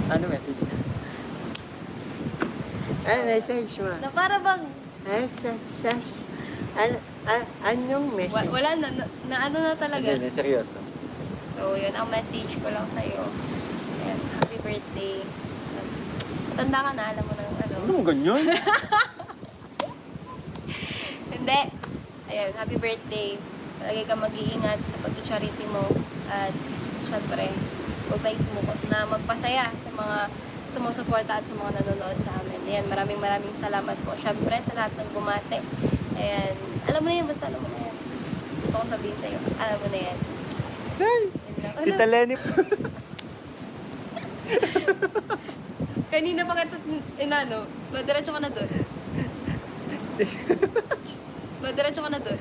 Ano message? Ano message mo? Na para bang, Anong message? wala na, ano na talaga. Hindi, seryoso. So, yun ang message ko lang sa'yo. Ayan, happy birthday. Matanda ka na, alam mo nang ano. Anong ganyan? Hindi. Ayan, happy birthday. Lagi ka mag-iingat sa pag-charity mo. At, syempre, huwag tayong sumukos na magpasaya sa mga sumusuporta at sa mga nanonood sa amin. Ayan, maraming salamat po. Syempre, sa lahat ng bumate. Ayan, alam mo na yan, basta alam mo na yan. Gusto kong sabihin sa'yo, alam mo na yan. Hey! Yun lang. Tita Lenny. Kanina pa kita, inano, diretso ka na dun. Diretso ka na dun.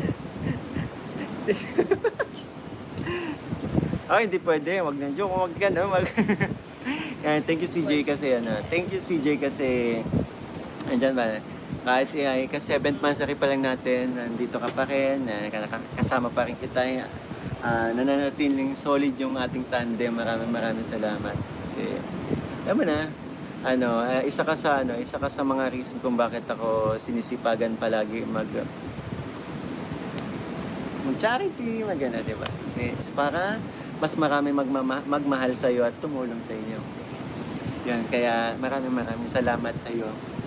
Oh, hindi pwede. Wag na joke. Wag ka na. Yan, thank you CJ kasi Thank you CJ kasi andyan ba? Kahit ka-7th monthsary pa lang natin, nandito ka pa rin, kasama pa rin kita. Nananatiling solid yung ating tandem. Maraming salamat. Kasi, alam mo na, isa ka sa mga reason kung bakit ako sinisipagan palagi mag-charity, magana, di ba? Kasi para mas marami magmahal sa iyo at tumulong sa inyo. Yan, kaya maraming salamat sa iyo.